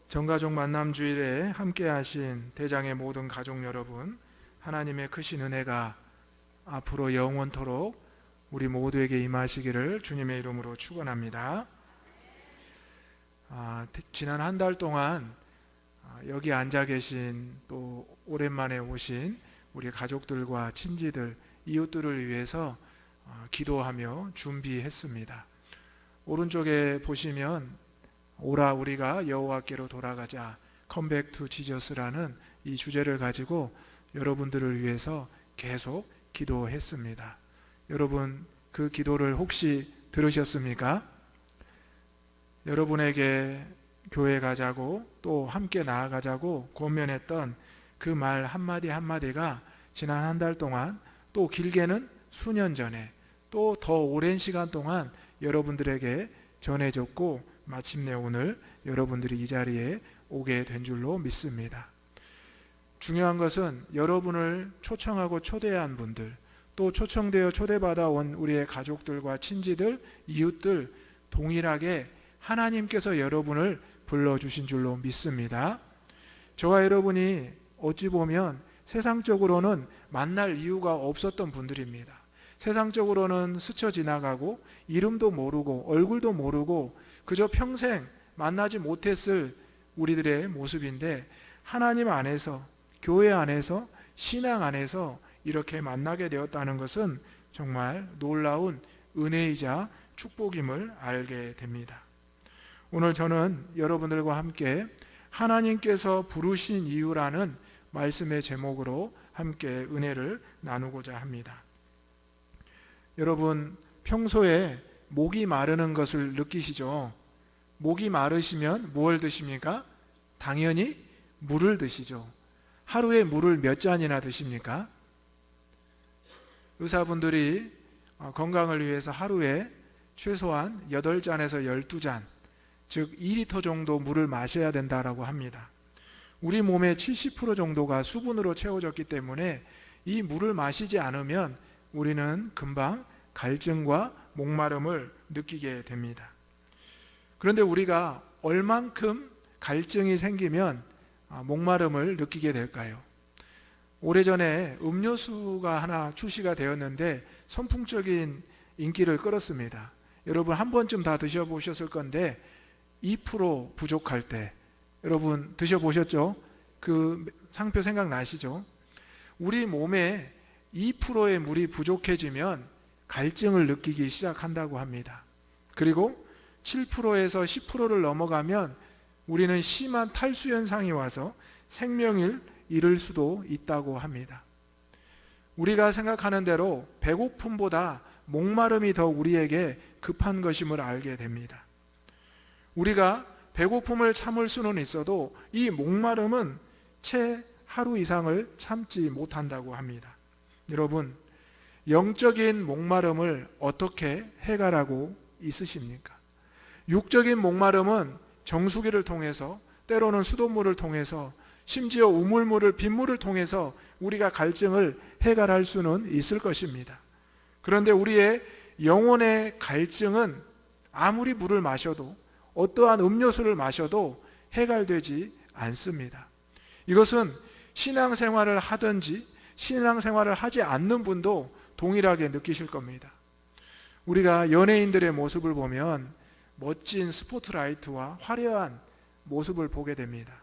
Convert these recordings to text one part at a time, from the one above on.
전가족 만남주일에 함께하신 대장의 모든 가족 여러분, 하나님의 크신 은혜가 앞으로 영원토록 우리 모두에게 임하시기를 주님의 이름으로 축원합니다. 지난 한 달 동안 여기 앉아 계신 또 오랜만에 오신 우리 가족들과 친지들, 이웃들을 위해서 기도하며 준비했습니다. 오른쪽에 보시면 오라 우리가 여호와께로 돌아가자, 컴백 투 지저스라는 이 주제를 가지고 여러분들을 위해서 계속 기도했습니다. 여러분, 그 기도를 혹시 들으셨습니까? 여러분에게 교회 가자고 또 함께 나아가자고 권면했던 그 말 한마디 한마디가 지난 한 달 동안, 또 길게는 수년 전에, 또 더 오랜 시간 동안 여러분들에게 전해졌고 마침내 오늘 여러분들이 이 자리에 오게 된 줄로 믿습니다. 중요한 것은 여러분을 초청하고 초대한 분들, 또 초청되어 초대받아 온 우리의 가족들과 친지들, 이웃들 동일하게 하나님께서 여러분을 불러주신 줄로 믿습니다. 저와 여러분이 어찌 보면 세상적으로는 만날 이유가 없었던 분들입니다. 세상적으로는 스쳐 지나가고 이름도 모르고 얼굴도 모르고 그저 평생 만나지 못했을 우리들의 모습인데, 하나님 안에서, 교회 안에서, 신앙 안에서 이렇게 만나게 되었다는 것은 정말 놀라운 은혜이자 축복임을 알게 됩니다. 오늘 저는 여러분들과 함께 하나님께서 부르신 이유라는 말씀의 제목으로 함께 은혜를 나누고자 합니다. 여러분, 평소에 목이 마르는 것을 느끼시죠? 목이 마르시면 무엇을 드십니까? 당연히 물을 드시죠. 하루에 물을 몇 잔이나 드십니까? 의사분들이 건강을 위해서 하루에 최소한 8잔에서 12잔, 즉 2리터 정도 물을 마셔야 된다고 합니다. 우리 몸의 70% 정도가 수분으로 채워졌기 때문에 이 물을 마시지 않으면 우리는 금방 갈증과 목마름을 느끼게 됩니다. 그런데 우리가 얼만큼 갈증이 생기면 목마름을 느끼게 될까요? 오래전에 음료수가 하나 출시가 되었는데 선풍적인 인기를 끌었습니다. 여러분 한 번쯤 다 드셔보셨을 건데 2% 부족할 때, 여러분 드셔보셨죠? 그 상표 생각나시죠? 우리 몸에 2%의 물이 부족해지면 갈증을 느끼기 시작한다고 합니다. 그리고 7%에서 10%를 넘어가면 우리는 심한 탈수 현상이 와서 생명을 잃을 수도 있다고 합니다. 우리가 생각하는 대로 배고픔보다 목마름이 더 우리에게 급한 것임을 알게 됩니다. 우리가 배고픔을 참을 수는 있어도 이 목마름은 채 하루 이상을 참지 못한다고 합니다. 여러분, 영적인 목마름을 어떻게 해결하고 있으십니까? 육적인 목마름은 정수기를 통해서, 때로는 수돗물을 통해서, 심지어 우물물을, 빗물을 통해서 우리가 갈증을 해결할 수는 있을 것입니다. 그런데 우리의 영혼의 갈증은 아무리 물을 마셔도, 어떠한 음료수를 마셔도 해결되지 않습니다. 이것은 신앙생활을 하든지 신앙생활을 하지 않는 분도 동일하게 느끼실 겁니다. 우리가 연예인들의 모습을 보면 멋진 스포트라이트와 화려한 모습을 보게 됩니다.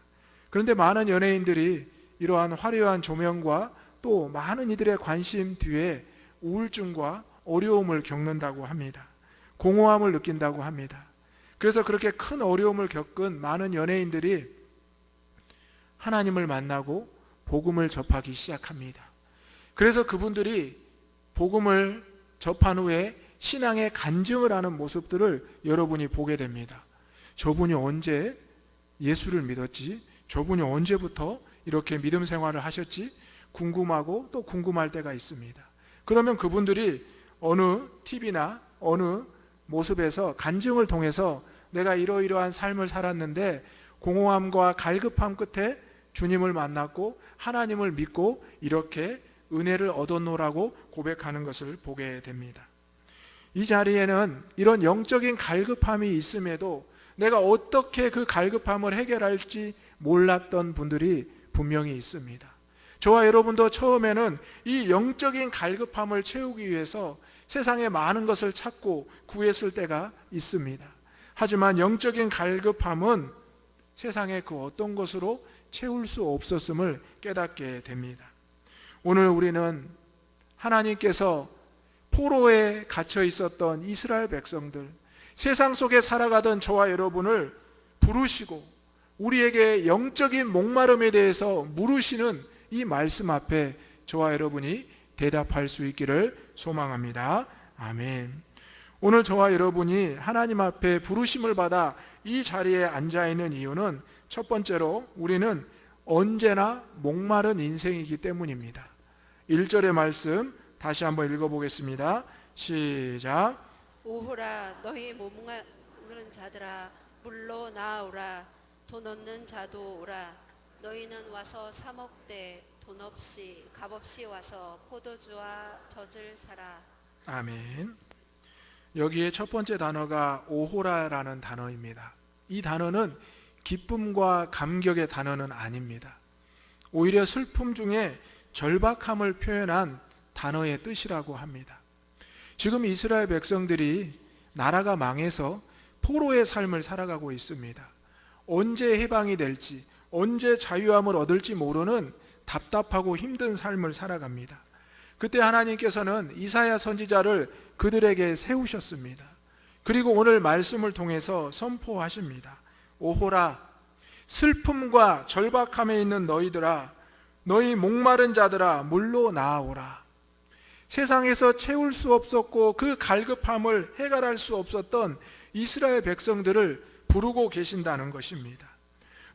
그런데 많은 연예인들이 이러한 화려한 조명과 또 많은 이들의 관심 뒤에 우울증과 어려움을 겪는다고 합니다. 공허함을 느낀다고 합니다. 그래서 그렇게 큰 어려움을 겪은 많은 연예인들이 하나님을 만나고 복음을 접하기 시작합니다. 그래서 그분들이 복음을 접한 후에 신앙의 간증을 하는 모습들을 여러분이 보게 됩니다. 저분이 언제 예수를 믿었지? 저분이 언제부터 이렇게 믿음 생활을 하셨지? 궁금하고 또 궁금할 때가 있습니다. 그러면 그분들이 어느 TV나 어느 모습에서 간증을 통해서 내가 이러이러한 삶을 살았는데 공허함과 갈급함 끝에 주님을 만났고 하나님을 믿고 이렇게 은혜를 얻었노라고 고백하는 것을 보게 됩니다. 이 자리에는 이런 영적인 갈급함이 있음에도 내가 어떻게 그 갈급함을 해결할지 몰랐던 분들이 분명히 있습니다. 저와 여러분도 처음에는 이 영적인 갈급함을 채우기 위해서 세상에 많은 것을 찾고 구했을 때가 있습니다. 하지만 영적인 갈급함은 세상의 그 어떤 것으로 채울 수 없었음을 깨닫게 됩니다. 오늘 우리는 하나님께서 포로에 갇혀 있었던 이스라엘 백성들, 세상 속에 살아가던 저와 여러분을 부르시고 우리에게 영적인 목마름에 대해서 물으시는 이 말씀 앞에 저와 여러분이 대답할 수 있기를 소망합니다. 아멘. 오늘 저와 여러분이 하나님 앞에 부르심을 받아 이 자리에 앉아 있는 이유는 첫 번째로 우리는 언제나 목마른 인생이기 때문입니다. 1절의 말씀 다시 한번 읽어보겠습니다. 시작. 오호라 너희 목마른 자들아 물로 나아오라. 돈 없는 자도 오라. 너희는 와서 사 먹되 돈 없이 값 없이 와서 포도주와 젖을 사라. 아멘. 여기에 첫 번째 단어가 오호라라는 단어입니다. 이 단어는 기쁨과 감격의 단어는 아닙니다. 오히려 슬픔 중에 절박함을 표현한 단어의 뜻이라고 합니다. 지금 이스라엘 백성들이 나라가 망해서 포로의 삶을 살아가고 있습니다. 언제 해방이 될지, 언제 자유함을 얻을지 모르는 답답하고 힘든 삶을 살아갑니다. 그때 하나님께서는 이사야 선지자를 그들에게 세우셨습니다. 그리고 오늘 말씀을 통해서 선포하십니다. 오호라, 슬픔과 절박함에 있는 너희들아, 너희 목마른 자들아 물로 나아오라. 세상에서 채울 수 없었고 그 갈급함을 해결할 수 없었던 이스라엘 백성들을 부르고 계신다는 것입니다.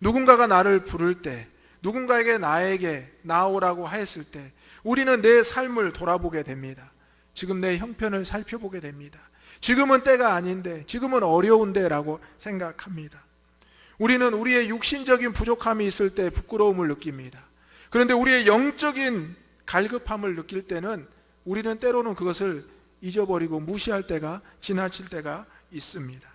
누군가가 나를 부를 때, 누군가에게 나에게 나오라고 하였을 때 우리는 내 삶을 돌아보게 됩니다. 지금 내 형편을 살펴보게 됩니다. 지금은 때가 아닌데, 지금은 어려운데 라고 생각합니다. 우리는 우리의 육신적인 부족함이 있을 때 부끄러움을 느낍니다. 그런데 우리의 영적인 갈급함을 느낄 때는 우리는 때로는 그것을 잊어버리고 무시할 때가, 지나칠 때가 있습니다.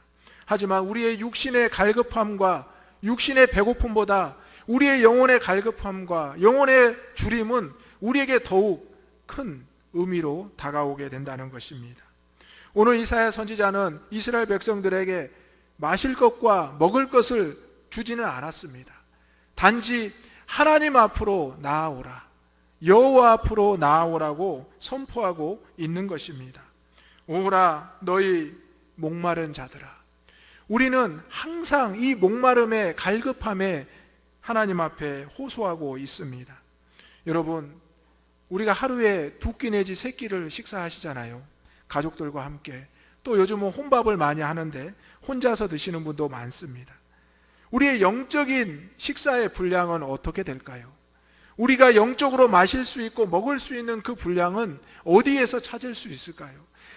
하지만 우리의 육신의 갈급함과 육신의 배고픔보다 우리의 영혼의 갈급함과 영혼의 주림은 우리에게 더욱 큰 의미로 다가오게 된다는 것입니다. 오늘 이사야 선지자는 이스라엘 백성들에게 마실 것과 먹을 것을 주지는 않았습니다. 단지 하나님 앞으로 나아오라, 여호와 앞으로 나아오라고 선포하고 있는 것입니다. 오라 너희 목마른 자들아. 우리는 항상 이 목마름에 갈급함에 하나님 앞에 호소하고 있습니다. 여러분, 우리가 하루에 2끼 내지 3끼를 식사하시잖아요. 가족들과 함께. 또 요즘은 혼밥을 많이 하는데 혼자서 드시는 분도 많습니다. 우리의 영적인 식사의 분량은 어떻게 될까요? 우리가 영적으로 마실 수 있고 먹을 수 있는 그 분량은 어디에서 찾을 수 있을까요?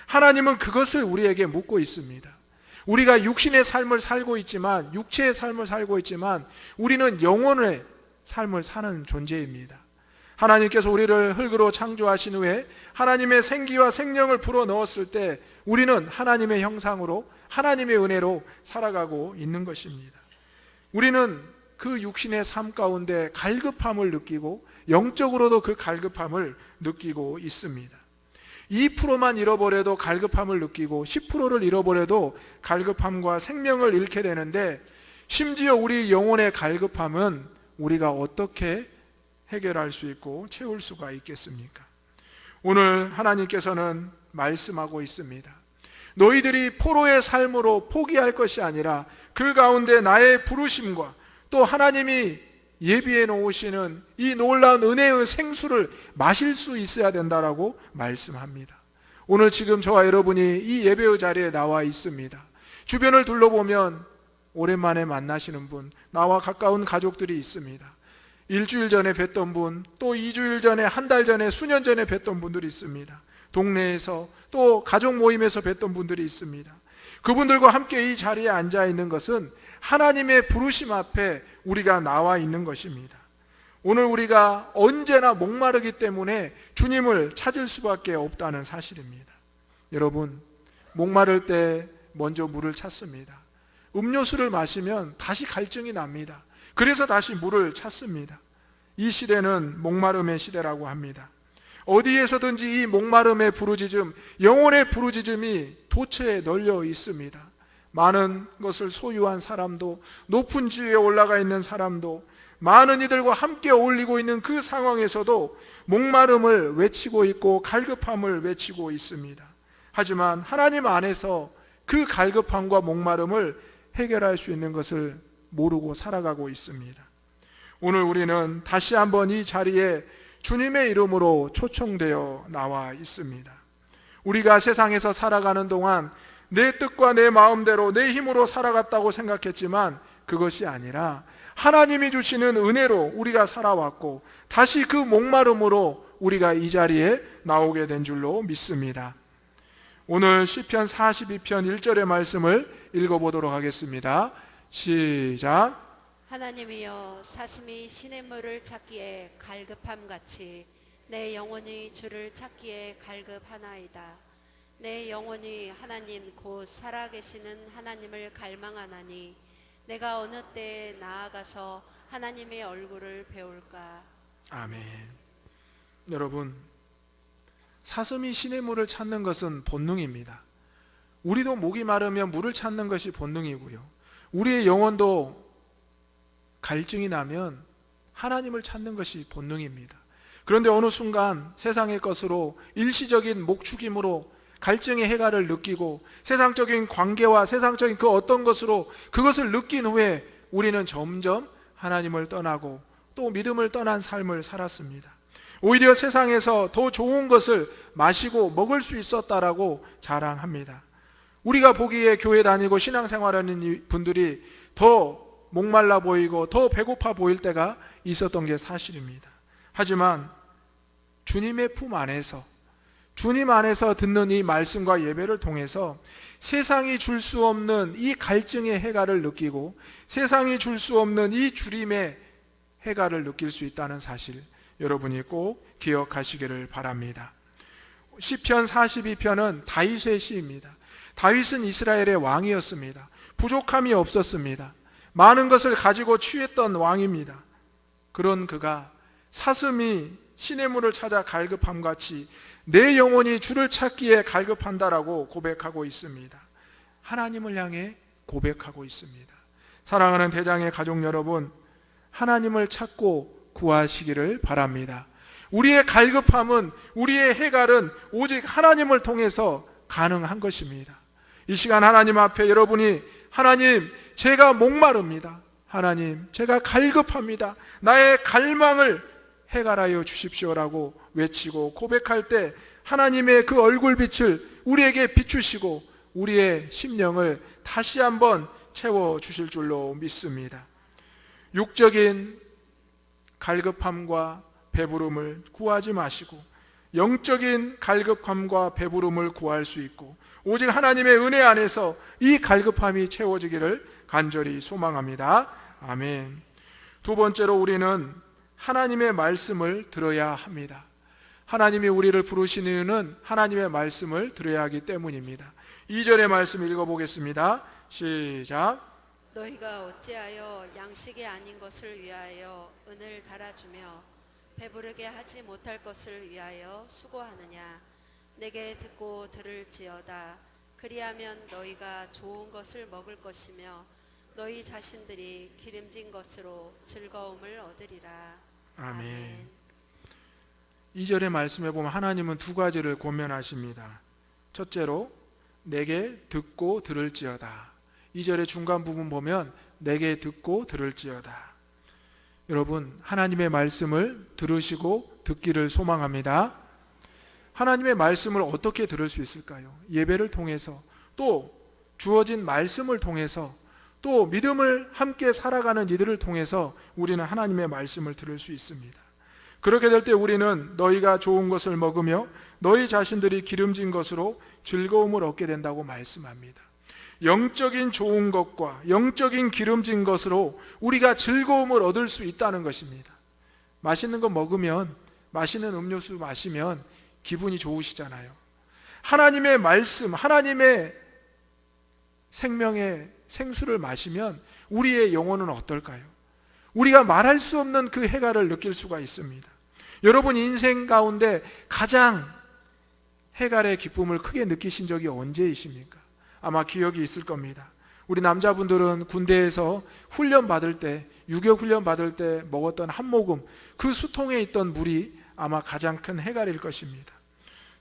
하나님은 그것을 우리에게 묻고 있습니다. 우리가 육신의 삶을 살고 있지만, 육체의 삶을 살고 있지만 우리는 영혼의 삶을 사는 존재입니다. 하나님께서 우리를 흙으로 창조하신 후에 하나님의 생기와 생명을 불어넣었을 때 우리는 하나님의 형상으로, 하나님의 은혜로 살아가고 있는 것입니다. 우리는 그 육신의 삶 가운데 갈급함을 느끼고 영적으로도 그 갈급함을 느끼고 있습니다. 2%만 잃어버려도 갈급함을 느끼고 10%를 잃어버려도 갈급함과 생명을 잃게 되는데, 심지어 우리 영혼의 갈급함은 우리가 어떻게 해결할 수 있고 채울 수가 있겠습니까? 오늘 하나님께서는 말씀하고 있습니다. 너희들이 포로의 삶으로 포기할 것이 아니라 그 가운데 나의 부르심과 또 하나님이 예비해 놓으시는 이 놀라운 은혜의 생수를 마실 수 있어야 된다라고 말씀합니다. 오늘 지금 저와 여러분이 이 예배의 자리에 나와 있습니다. 주변을 둘러보면 오랜만에 만나시는 분, 나와 가까운 가족들이 있습니다. 일주일 전에 뵀던 분, 또 2주일 전에, 한 달 전에, 수년 전에 뵀던 분들이 있습니다. 동네에서 또 가족 모임에서 뵀던 분들이 있습니다. 그분들과 함께 이 자리에 앉아 있는 것은 하나님의 부르심 앞에 우리가 나와 있는 것입니다. 오늘 우리가 언제나 목마르기 때문에 주님을 찾을 수밖에 없다는 사실입니다. 여러분, 목마를 때 먼저 물을 찾습니다. 음료수를 마시면 다시 갈증이 납니다. 그래서 다시 물을 찾습니다. 이 시대는 목마름의 시대라고 합니다. 어디에서든지 이 목마름의 부르짖음, 영혼의 부르짖음이 도처에 널려 있습니다. 많은 것을 소유한 사람도, 높은 지위에 올라가 있는 사람도, 많은 이들과 함께 어울리고 있는 그 상황에서도 목마름을 외치고 있고 갈급함을 외치고 있습니다. 하지만 하나님 안에서 그 갈급함과 목마름을 해결할 수 있는 것을 모르고 살아가고 있습니다. 오늘 우리는 다시 한번 이 자리에 주님의 이름으로 초청되어 나와 있습니다. 우리가 세상에서 살아가는 동안 내 뜻과 내 마음대로 내 힘으로 살아갔다고 생각했지만 그것이 아니라 하나님이 주시는 은혜로 우리가 살아왔고 다시 그 목마름으로 우리가 이 자리에 나오게 된 줄로 믿습니다. 오늘 시편 42편 1절의 말씀을 읽어보도록 하겠습니다. 시작. 하나님이여, 사슴이 시냇물을 찾기에 갈급함같이 내 영혼이 주를 찾기에 갈급하나이다. 내 영혼이 하나님 곧 살아계시는 하나님을 갈망하나니 내가 어느 때에 나아가서 하나님의 얼굴을 배울까. 아멘. 여러분, 사슴이 시냇물을 찾는 것은 본능입니다. 우리도 목이 마르면 물을 찾는 것이 본능이고요, 우리의 영혼도 갈증이 나면 하나님을 찾는 것이 본능입니다. 그런데 어느 순간 세상의 것으로 일시적인 목축임으로 갈증의 해가를 느끼고 세상적인 관계와 세상적인 그 어떤 것으로 그것을 느낀 후에 우리는 점점 하나님을 떠나고 또 믿음을 떠난 삶을 살았습니다. 오히려 세상에서 더 좋은 것을 마시고 먹을 수 있었다라고 자랑합니다. 우리가 보기에 교회 다니고 신앙생활하는 분들이 더 목말라 보이고 더 배고파 보일 때가 있었던 게 사실입니다. 하지만 주님의 품 안에서, 주님 안에서 듣는 이 말씀과 예배를 통해서 세상이 줄 수 없는 이 갈증의 해가를 느끼고 세상이 줄 수 없는 이 주림의 해가를 느낄 수 있다는 사실, 여러분이 꼭 기억하시기를 바랍니다. 시편 42편은 다윗의 시입니다. 다윗은 이스라엘의 왕이었습니다. 부족함이 없었습니다. 많은 것을 가지고 취했던 왕입니다. 그런 그가 사슴이 시냇물을 찾아 갈급함같이 내 영혼이 주를 찾기에 갈급한다라고 고백하고 있습니다. 하나님을 향해 고백하고 있습니다. 사랑하는 대장의 가족 여러분, 하나님을 찾고 구하시기를 바랍니다. 우리의 갈급함은, 우리의 해갈은 오직 하나님을 통해서 가능한 것입니다. 이 시간 하나님 앞에 여러분이 하나님, 제가 목마릅니다. 하나님, 제가 갈급합니다. 나의 갈망을 해갈하여 주십시오라고 외치고 고백할 때 하나님의 그 얼굴빛을 우리에게 비추시고 우리의 심령을 다시 한번 채워주실 줄로 믿습니다. 육적인 갈급함과 배부름을 구하지 마시고 영적인 갈급함과 배부름을 구할 수 있고 오직 하나님의 은혜 안에서 이 갈급함이 채워지기를 간절히 소망합니다. 아멘. 두 번째로 우리는 하나님의 말씀을 들어야 합니다. 하나님이 우리를 부르시는 이유는 하나님의 말씀을 들어야 하기 때문입니다. 2절의 말씀 읽어보겠습니다. 시작. 너희가 어찌하여 양식이 아닌 것을 위하여 은을 달아주며 배부르게 하지 못할 것을 위하여 수고하느냐. 내게 듣고 들을지어다. 그리하면 너희가 좋은 것을 먹을 것이며 너희 자신들이 기름진 것으로 즐거움을 얻으리라. 아멘. 2절의 말씀에 보면 하나님은 두 가지를 권면하십니다. 첫째로 내게 듣고 들을지어다. 2절의 중간 부분 보면 내게 듣고 들을지어다. 여러분, 하나님의 말씀을 들으시고 듣기를 소망합니다. 하나님의 말씀을 어떻게 들을 수 있을까요? 예배를 통해서, 또 주어진 말씀을 통해서, 또 믿음을 함께 살아가는 이들을 통해서 우리는 하나님의 말씀을 들을 수 있습니다. 그렇게 될 때 우리는 너희가 좋은 것을 먹으며 너희 자신들이 기름진 것으로 즐거움을 얻게 된다고 말씀합니다. 영적인 좋은 것과 영적인 기름진 것으로 우리가 즐거움을 얻을 수 있다는 것입니다. 맛있는 거 먹으면, 맛있는 음료수 마시면 기분이 좋으시잖아요. 하나님의 말씀, 하나님의 생명의 생수를 마시면 우리의 영혼은 어떨까요? 우리가 말할 수 없는 그 해갈을 느낄 수가 있습니다. 여러분 인생 가운데 가장 해갈의 기쁨을 크게 느끼신 적이 언제이십니까? 아마 기억이 있을 겁니다. 우리 남자분들은 군대에서 훈련 받을 때, 유격 훈련 받을 때 먹었던 한 모금, 그 수통에 있던 물이 아마 가장 큰 해갈일 것입니다.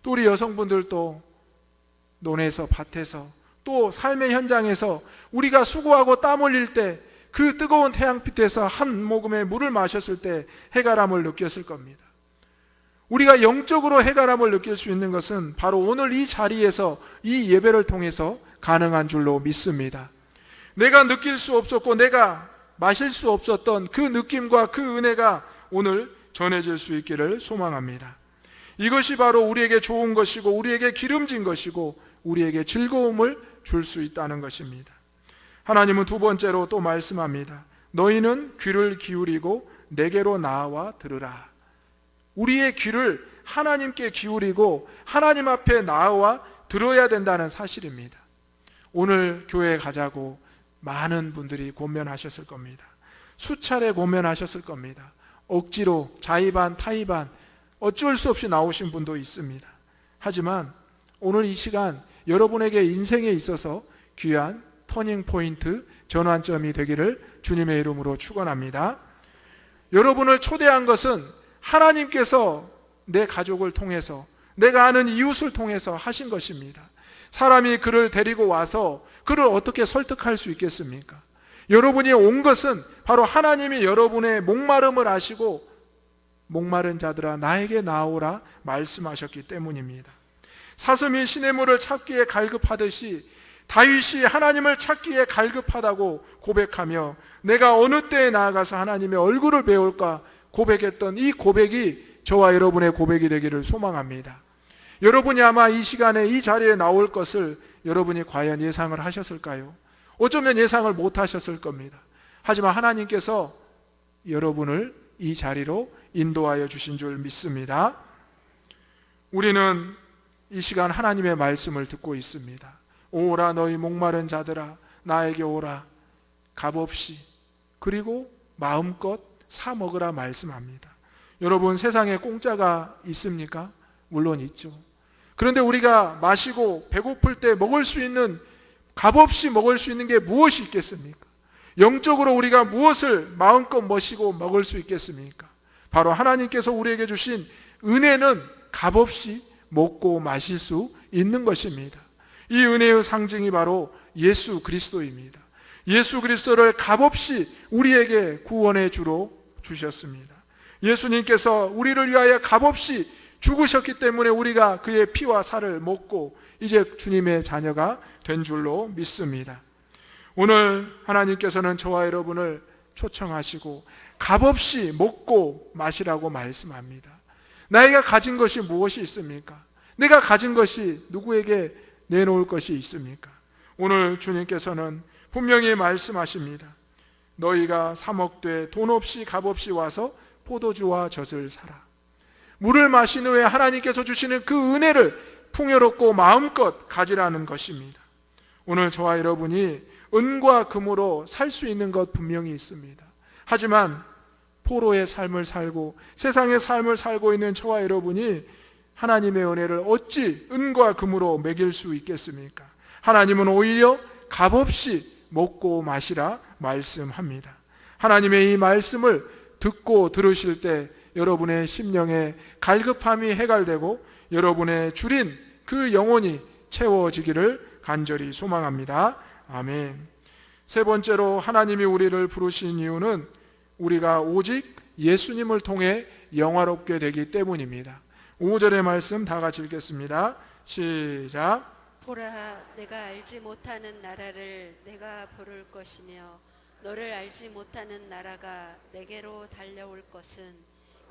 또 우리 여성분들도 논에서, 밭에서, 또 삶의 현장에서 우리가 수고하고 땀 흘릴 때 그 뜨거운 태양빛에서 한 모금의 물을 마셨을 때 해갈함을 느꼈을 겁니다. 우리가 영적으로 해갈함을 느낄 수 있는 것은 바로 오늘 이 자리에서 이 예배를 통해서 가능한 줄로 믿습니다. 내가 느낄 수 없었고 내가 마실 수 없었던 그 느낌과 그 은혜가 오늘 전해질 수 있기를 소망합니다. 이것이 바로 우리에게 좋은 것이고 우리에게 기름진 것이고 우리에게 즐거움을 줄 수 있다는 것입니다. 하나님은 두 번째로 또 말씀합니다. 너희는 귀를 기울이고 내게로 나와 들으라. 우리의 귀를 하나님께 기울이고 하나님 앞에 나와 들어야 된다는 사실입니다. 오늘 교회에 가자고 많은 분들이 고면하셨을 겁니다. 수차례 고면하셨을 겁니다. 억지로 자의반 타의반 어쩔 수 없이 나오신 분도 있습니다. 하지만 오늘 이 시간 여러분에게 인생에 있어서 귀한 터닝포인트, 전환점이 되기를 주님의 이름으로 축원합니다. 여러분을 초대한 것은 하나님께서 내 가족을 통해서, 내가 아는 이웃을 통해서 하신 것입니다. 사람이 그를 데리고 와서 그를 어떻게 설득할 수 있겠습니까? 여러분이 온 것은 바로 하나님이 여러분의 목마름을 아시고 목마른 자들아 나에게 나오라 말씀하셨기 때문입니다. 사슴이 시냇물을 찾기에 갈급하듯이 다윗이 하나님을 찾기에 갈급하다고 고백하며 내가 어느 때에 나아가서 하나님의 얼굴을 배울까 고백했던 이 고백이 저와 여러분의 고백이 되기를 소망합니다. 여러분이 아마 이 시간에 이 자리에 나올 것을 여러분이 과연 예상을 하셨을까요? 어쩌면 예상을 못 하셨을 겁니다. 하지만 하나님께서 여러분을 이 자리로 인도하여 주신 줄 믿습니다. 우리는 이 시간 하나님의 말씀을 듣고 있습니다. 오라 너희 목마른 자들아 나에게 오라 값없이 그리고 마음껏 사 먹으라 말씀합니다. 여러분 세상에 공짜가 있습니까? 물론 있죠. 그런데 우리가 마시고 배고플 때 먹을 수 있는 값없이 먹을 수 있는 게 무엇이 있겠습니까? 영적으로 우리가 무엇을 마음껏 마시고 먹을 수 있겠습니까? 바로 하나님께서 우리에게 주신 은혜는 값없이 먹고 마실 수 있는 것입니다. 이 은혜의 상징이 바로 예수 그리스도입니다. 예수 그리스도를 값없이 우리에게 구원의 주로 주셨습니다. 예수님께서 우리를 위하여 값없이 죽으셨기 때문에 우리가 그의 피와 살을 먹고 이제 주님의 자녀가 된 줄로 믿습니다. 오늘 하나님께서는 저와 여러분을 초청하시고 값없이 먹고 마시라고 말씀합니다. 나이가 가진 것이 무엇이 있습니까? 내가 가진 것이 누구에게 내놓을 것이 있습니까? 오늘 주님께서는 분명히 말씀하십니다. 너희가 사 먹되 돈 없이 값없이 와서 포도주와 젖을 사라. 물을 마신 후에 하나님께서 주시는 그 은혜를 풍요롭고 마음껏 가지라는 것입니다. 오늘 저와 여러분이 은과 금으로 살 수 있는 것 분명히 있습니다. 하지만 포로의 삶을 살고 세상의 삶을 살고 있는 저와 여러분이 하나님의 은혜를 어찌 은과 금으로 매길 수 있겠습니까? 하나님은 오히려 값없이 먹고 마시라 말씀합니다. 하나님의 이 말씀을 듣고 들으실 때 여러분의 심령에 갈급함이 해갈되고 여러분의 줄인 그 영혼이 채워지기를 간절히 소망합니다. 아멘. 세 번째로 하나님이 우리를 부르신 이유는 우리가 오직 예수님을 통해 영화롭게 되기 때문입니다. 5절의 말씀 다 같이 읽겠습니다. 시작. 보라 내가 알지 못하는 나라를 내가 부를 것이며 너를 알지 못하는 나라가 내게로 달려올 것은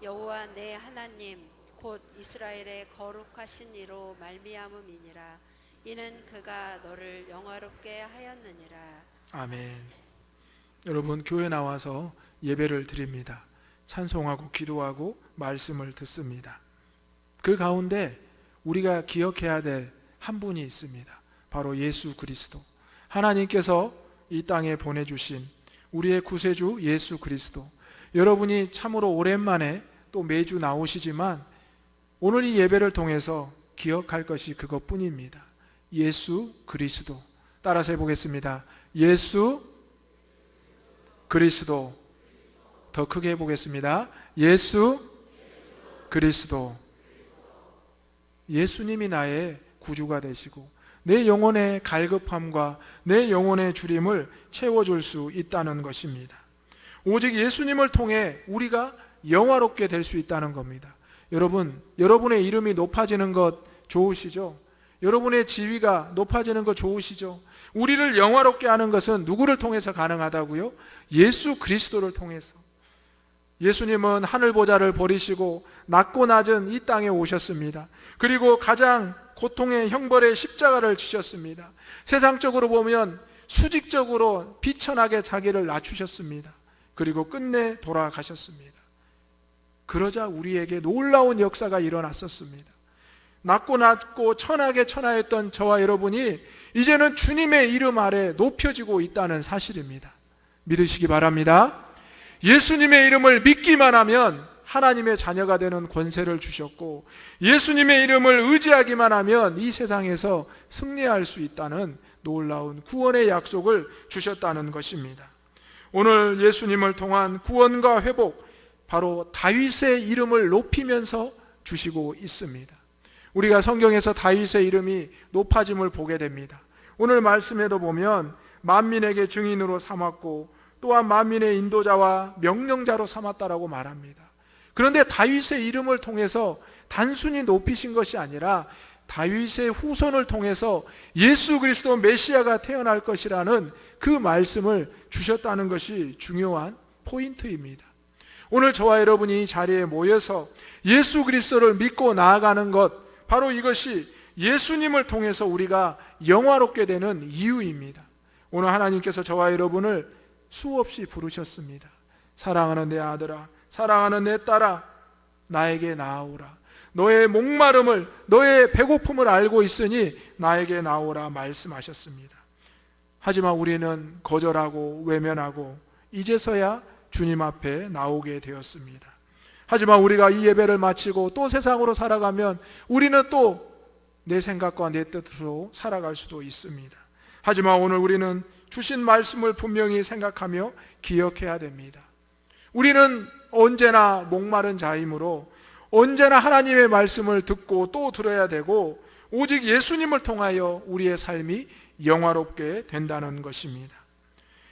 여호와 내 하나님 곧 이스라엘의 거룩하신 이로 말미암음이니라. 이는 그가 너를 영화롭게 하였느니라. 아멘. 여러분 교회 나와서 예배를 드립니다. 찬송하고 기도하고 말씀을 듣습니다. 그 가운데 우리가 기억해야 될 한 분이 있습니다. 바로 예수 그리스도. 하나님께서 이 땅에 보내주신 우리의 구세주 예수 그리스도, 여러분이 참으로 오랜만에 또 매주 나오시지만 오늘 이 예배를 통해서 기억할 것이 그것뿐입니다. 예수 그리스도. 따라서 해보겠습니다. 예수 그리스도. 더 크게 해보겠습니다. 예수 그리스도. 예수님이 나의 구주가 되시고 내 영혼의 갈급함과 내 영혼의 주림을 채워줄 수 있다는 것입니다. 오직 예수님을 통해 우리가 영화롭게 될 수 있다는 겁니다. 여러분, 여러분의 이름이 높아지는 것 좋으시죠? 여러분의 지위가 높아지는 것 좋으시죠? 우리를 영화롭게 하는 것은 누구를 통해서 가능하다고요? 예수 그리스도를 통해서. 예수님은 하늘보좌를 버리시고 낮고 낮은 이 땅에 오셨습니다. 그리고 가장 고통의 형벌의 십자가를 지셨습니다. 세상적으로 보면 수직적으로 비천하게 자기를 낮추셨습니다. 그리고 끝내 돌아가셨습니다. 그러자 우리에게 놀라운 역사가 일어났었습니다. 낮고 천하게 천하였던 저와 여러분이 이제는 주님의 이름 아래 높여지고 있다는 사실입니다. 믿으시기 바랍니다. 예수님의 이름을 믿기만 하면 하나님의 자녀가 되는 권세를 주셨고, 예수님의 이름을 의지하기만 하면 이 세상에서 승리할 수 있다는 놀라운 구원의 약속을 주셨다는 것입니다. 오늘 예수님을 통한 구원과 회복, 바로 다윗의 이름을 높이면서 주시고 있습니다. 우리가 성경에서 다윗의 이름이 높아짐을 보게 됩니다. 오늘 말씀에도 보면 만민에게 증인으로 삼았고 또한 만민의 인도자와 명령자로 삼았다라고 말합니다. 그런데 다윗의 이름을 통해서 단순히 높이신 것이 아니라 다윗의 후손을 통해서 예수 그리스도 메시아가 태어날 것이라는 그 말씀을 주셨다는 것이 중요한 포인트입니다. 오늘 저와 여러분이 이 자리에 모여서 예수 그리스도를 믿고 나아가는 것, 바로 이것이 예수님을 통해서 우리가 영화롭게 되는 이유입니다. 오늘 하나님께서 저와 여러분을 수없이 부르셨습니다. 사랑하는 내 아들아, 사랑하는 내 딸아, 나에게 나아오라. 너의 목마름을, 너의 배고픔을 알고 있으니 나에게 나오라 말씀하셨습니다. 하지만 우리는 거절하고 외면하고 이제서야 주님 앞에 나오게 되었습니다. 하지만 우리가 이 예배를 마치고 또 세상으로 살아가면 우리는 또 내 생각과 내 뜻으로 살아갈 수도 있습니다. 하지만 오늘 우리는 주신 말씀을 분명히 생각하며 기억해야 됩니다. 우리는 언제나 목마른 자이므로 언제나 하나님의 말씀을 듣고 또 들어야 되고, 오직 예수님을 통하여 우리의 삶이 영화롭게 된다는 것입니다.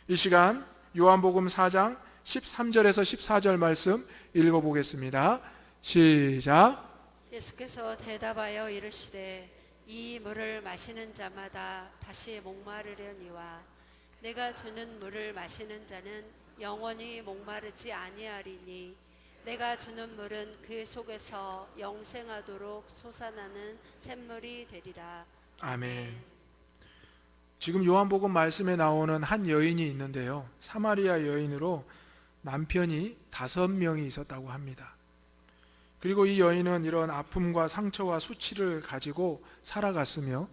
이 시간 요한복음 4장 13절에서 14절 말씀 읽어보겠습니다. 시작. 예수께서 대답하여 이르시되 이 물을 마시는 자마다 다시 목마르려니와 내가 주는 물을 마시는 자는 영원히 목마르지 아니하리니 내가 주는 물은 그 속에서 영생하도록 솟아나는 샘물이 되리라. 아멘. 지금 요한복음 말씀에 나오는 한 여인이 있는데요, 사마리아 여인으로 남편이 5명이 있었다고 합니다. 그리고 이 여인은 이런 아픔과 상처와 수치를 가지고 살아갔으며,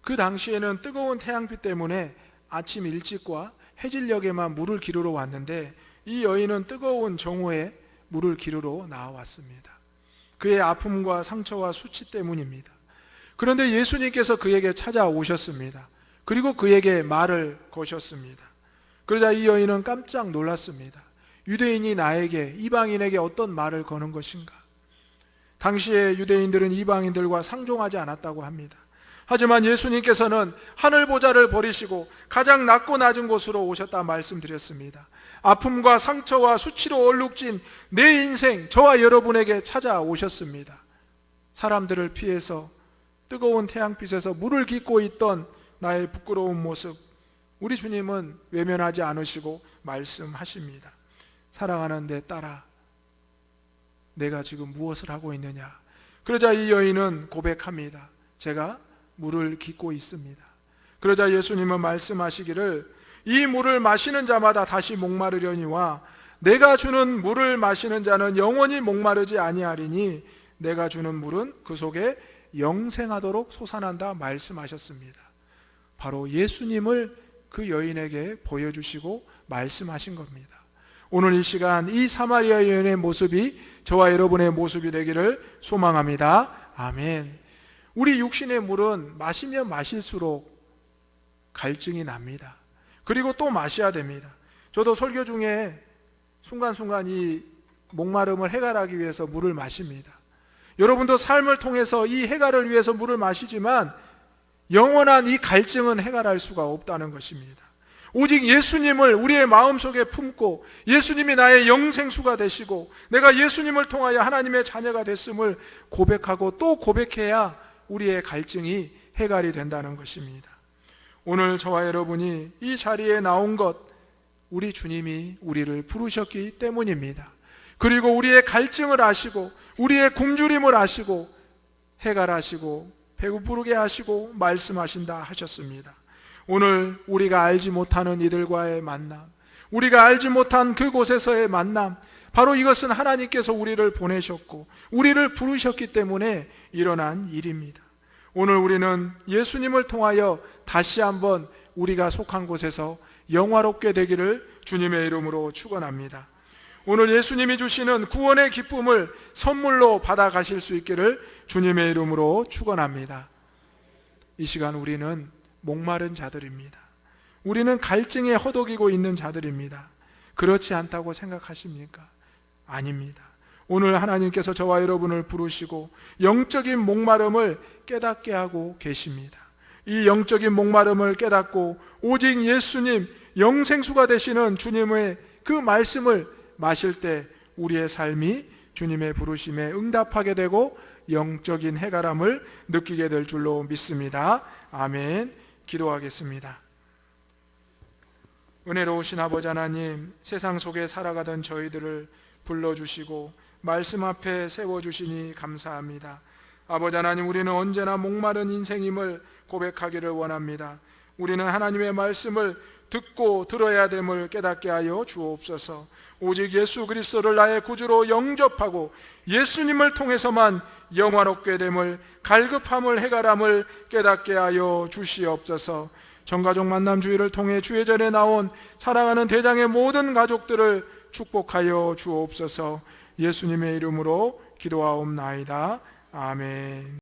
그 당시에는 뜨거운 태양빛 때문에 아침 일찍과 해질녘에만 물을 기르러 왔는데 이 여인은 뜨거운 정오에 물을 기르러 나왔습니다. 그의 아픔과 상처와 수치 때문입니다. 그런데 예수님께서 그에게 찾아오셨습니다. 그리고 그에게 말을 거셨습니다. 그러자 이 여인은 깜짝 놀랐습니다. 유대인이 나에게, 이방인에게 어떤 말을 거는 것인가? 당시에 유대인들은 이방인들과 상종하지 않았다고 합니다. 하지만 예수님께서는 하늘보좌를 버리시고 가장 낮고 낮은 곳으로 오셨다 말씀드렸습니다. 아픔과 상처와 수치로 얼룩진 내 인생, 저와 여러분에게 찾아오셨습니다. 사람들을 피해서 뜨거운 태양빛에서 물을 깃고 있던 나의 부끄러운 모습, 우리 주님은 외면하지 않으시고 말씀하십니다. 사랑하는 내 딸아, 내가 지금 무엇을 하고 있느냐? 그러자 이 여인은 고백합니다. 제가 물을 깃고 있습니다. 그러자 예수님은 말씀하시기를 이 물을 마시는 자마다 다시 목마르려니와 내가 주는 물을 마시는 자는 영원히 목마르지 아니하리니 내가 주는 물은 그 속에 영생하도록 솟아난다 말씀하셨습니다. 바로 예수님을 그 여인에게 보여주시고 말씀하신 겁니다. 오늘 이 시간 이 사마리아 여인의 모습이 저와 여러분의 모습이 되기를 소망합니다. 아멘. 우리 육신의 물은 마시면 마실수록 갈증이 납니다. 그리고 또 마셔야 됩니다. 저도 설교 중에 순간순간 이 목마름을 해결하기 위해서 물을 마십니다. 여러분도 삶을 통해서 이 해결을 위해서 물을 마시지만 영원한 이 갈증은 해결할 수가 없다는 것입니다. 오직 예수님을 우리의 마음속에 품고 예수님이 나의 영생수가 되시고 내가 예수님을 통하여 하나님의 자녀가 됐음을 고백하고 또 고백해야 우리의 갈증이 해결이 된다는 것입니다. 오늘 저와 여러분이 이 자리에 나온 것, 우리 주님이 우리를 부르셨기 때문입니다. 그리고 우리의 갈증을 아시고 우리의 굶주림을 아시고 해결하시고 배고프게 하시고 말씀하신다 하셨습니다. 오늘 우리가 알지 못하는 이들과의 만남, 우리가 알지 못한 그곳에서의 만남, 바로 이것은 하나님께서 우리를 보내셨고 우리를 부르셨기 때문에 일어난 일입니다. 오늘 우리는 예수님을 통하여 다시 한번 우리가 속한 곳에서 영화롭게 되기를 주님의 이름으로 축원합니다. 오늘 예수님이 주시는 구원의 기쁨을 선물로 받아가실 수 있기를 주님의 이름으로 축원합니다. 이 시간 우리는 목마른 자들입니다. 우리는 갈증에 허덕이고 있는 자들입니다. 그렇지 않다고 생각하십니까? 아닙니다. 오늘 하나님께서 저와 여러분을 부르시고 영적인 목마름을 깨닫게 하고 계십니다. 이 영적인 목마름을 깨닫고 오직 예수님 영생수가 되시는 주님의 그 말씀을 마실 때 우리의 삶이 주님의 부르심에 응답하게 되고 영적인 해결함을 느끼게 될 줄로 믿습니다. 아멘. 기도하겠습니다. 은혜로우신 아버지 하나님, 세상 속에 살아가던 저희들을 불러주시고 말씀 앞에 세워주시니 감사합니다. 아버지 하나님, 우리는 언제나 목마른 인생임을 고백하기를 원합니다. 우리는 하나님의 말씀을 듣고 들어야 됨을 깨닫게 하여 주옵소서. 오직 예수 그리스도를 나의 구주로 영접하고 예수님을 통해서만 영화롭게 됨을, 갈급함을, 해결함을 깨닫게 하여 주시옵소서. 전가족 만남 주일을 통해 주의 전에 나온 사랑하는 대장의 모든 가족들을 축복하여 주옵소서. 예수님의 이름으로 기도하옵나이다. 아멘.